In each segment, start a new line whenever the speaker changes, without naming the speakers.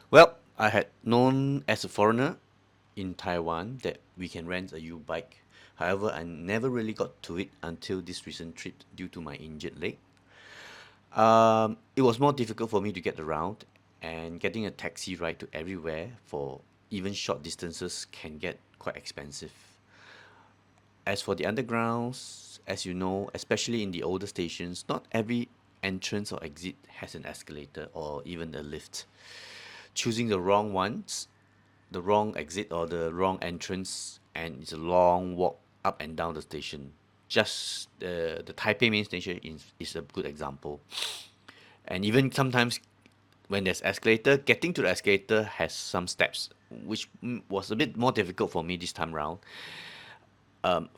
Well, I had known as a foreigner in Taiwan that we can rent a U-bike. However, I never really got to it until this recent trip due to my injured leg. It was more difficult for me to get around, and getting a taxi ride to everywhere for even short distances can get quite expensive. As for the undergrounds, as you know, especially in the older stations, not every entrance or exit has an escalator or even a lift. Choosing the wrong ones, the wrong exit or the wrong entrance, and it's a long walk up and down the station. Just the Taipei main station is a good example. And even sometimes when there's escalator, getting to the escalator has some steps, which was a bit more difficult for me this time round.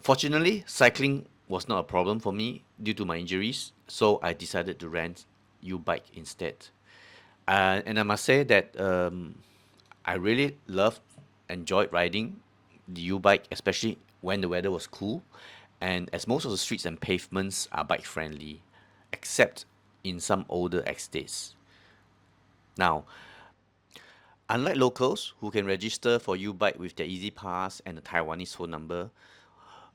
Fortunately, cycling was not a problem for me due to my injuries, so I decided to rent U-bike instead. And I must say that I really loved, enjoyed riding the U-bike, especially when the weather was cool, and as most of the streets and pavements are bike friendly, except in some older estates. Now, unlike locals who can register for U-bike with their Easy Pass and a Taiwanese phone number,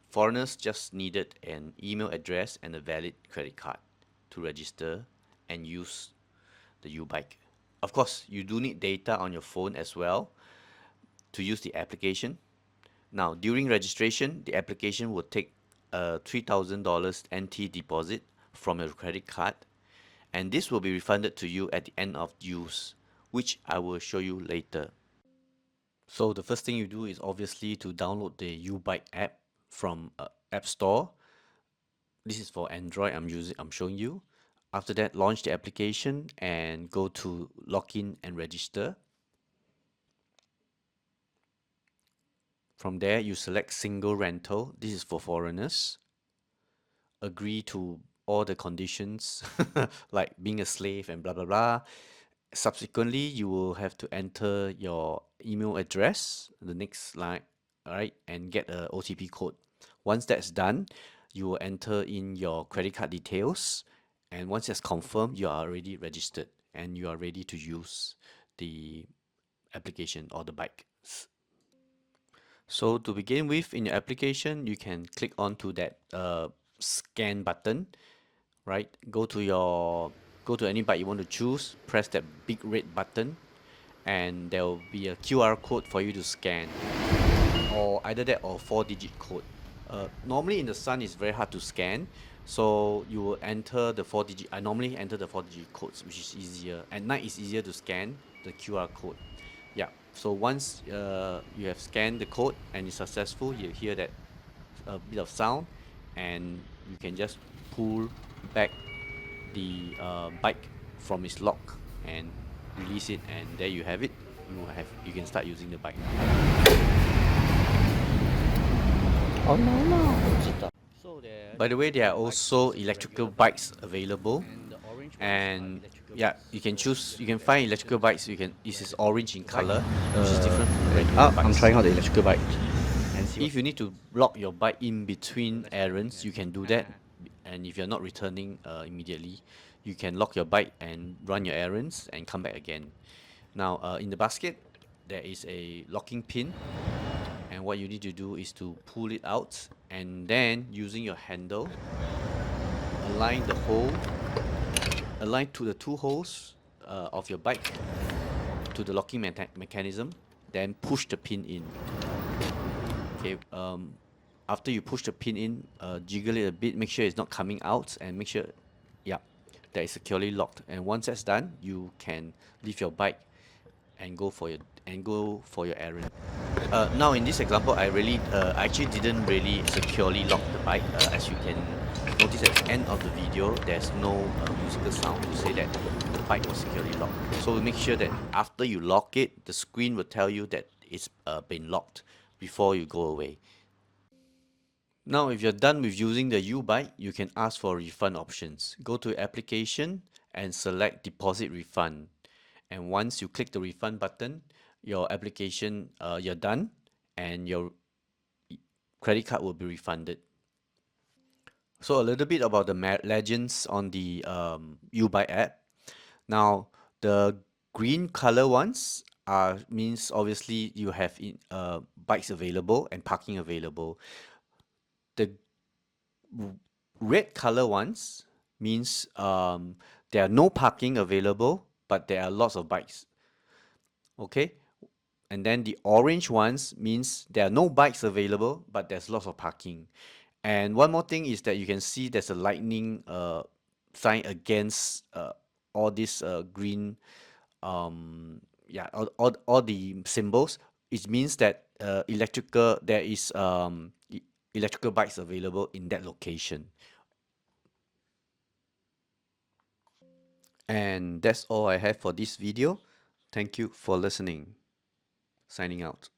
foreigners just needed an email address and a valid credit card to register and use the U-bike. Of course, you do need data on your phone as well to use the application. Now, during registration, the application will take a $3,000 NT deposit from your credit card, and this will be refunded to you at the end of use, which I will show you later. So the first thing you do is obviously to download the YouBike app from App Store. This is for Android. I'm showing you. After that, launch the application and go to login and register. From there, you select single rental. This is for foreigners. Agree to all the conditions like being a slave and blah blah blah. Subsequently, you will have to enter your email address, the next line, all right, and get a OTP code. Once that's done, you will enter in your credit card details, and once that's confirmed, you are already registered and you are ready to use the application or the bike. So to begin with, in your application, you can click onto that scan button, right? Go to any bike you want to choose, press that big red button, and there will be a QR code for you to scan, or either that or four-digit code. Normally in the sun it's very hard to scan, so you will enter the four-digit. I normally enter the four-digit codes, which is easier. At night it's easier to scan the QR code. Yeah. So once you have scanned the code and it's successful, you hear that a bit of sound, and you can just pull back the bike from its lock and release it, and there you have it. You can start using the bike.
Oh no, no.
By the way, there are also electrical bikes available, and yeah, you can find electrical bikes. This is orange in color, which is different from the regular
I'm
bikes.
trying out the electrical bike and see what.
If you need to lock your bike in between errands, you can do that. And if you're not returning immediately, you can lock your bike and run your errands and come back again. Now, in the basket, there is a locking pin, and what you need to do is to pull it out, and then using your handle, align the hole, align to the two holes of your bike to the locking mechanism, then push the pin in. Okay. After you push the pin in, jiggle it a bit, make sure it's not coming out, and make sure, yeah, that is securely locked. And once that's done, you can leave your bike and go for your errand. Now in this example, I actually didn't really securely lock the bike. As you can notice at the end of the video, there's no musical sound to say that the bike was securely locked. So make sure that after you lock it, the screen will tell you that it's been locked before you go away. Now, if you're done with using the U-bike, you can ask for refund options. Go to application and select deposit refund. And once you click the refund button, your application, you're done, and your credit card will be refunded. So a little bit about the legends on the U-bike app. Now, the Green color ones are means obviously you have bikes available and parking available. The red color ones means there are no parking available, but there are lots of bikes. Okay, and then the orange ones means there are no bikes available, but there's lots of parking. And one more thing is that you can see there's a lightning sign against all these green, yeah, all the symbols. It means that there is electrical bikes available in that location. And that's all I have for this video. Thank you for listening. Signing out.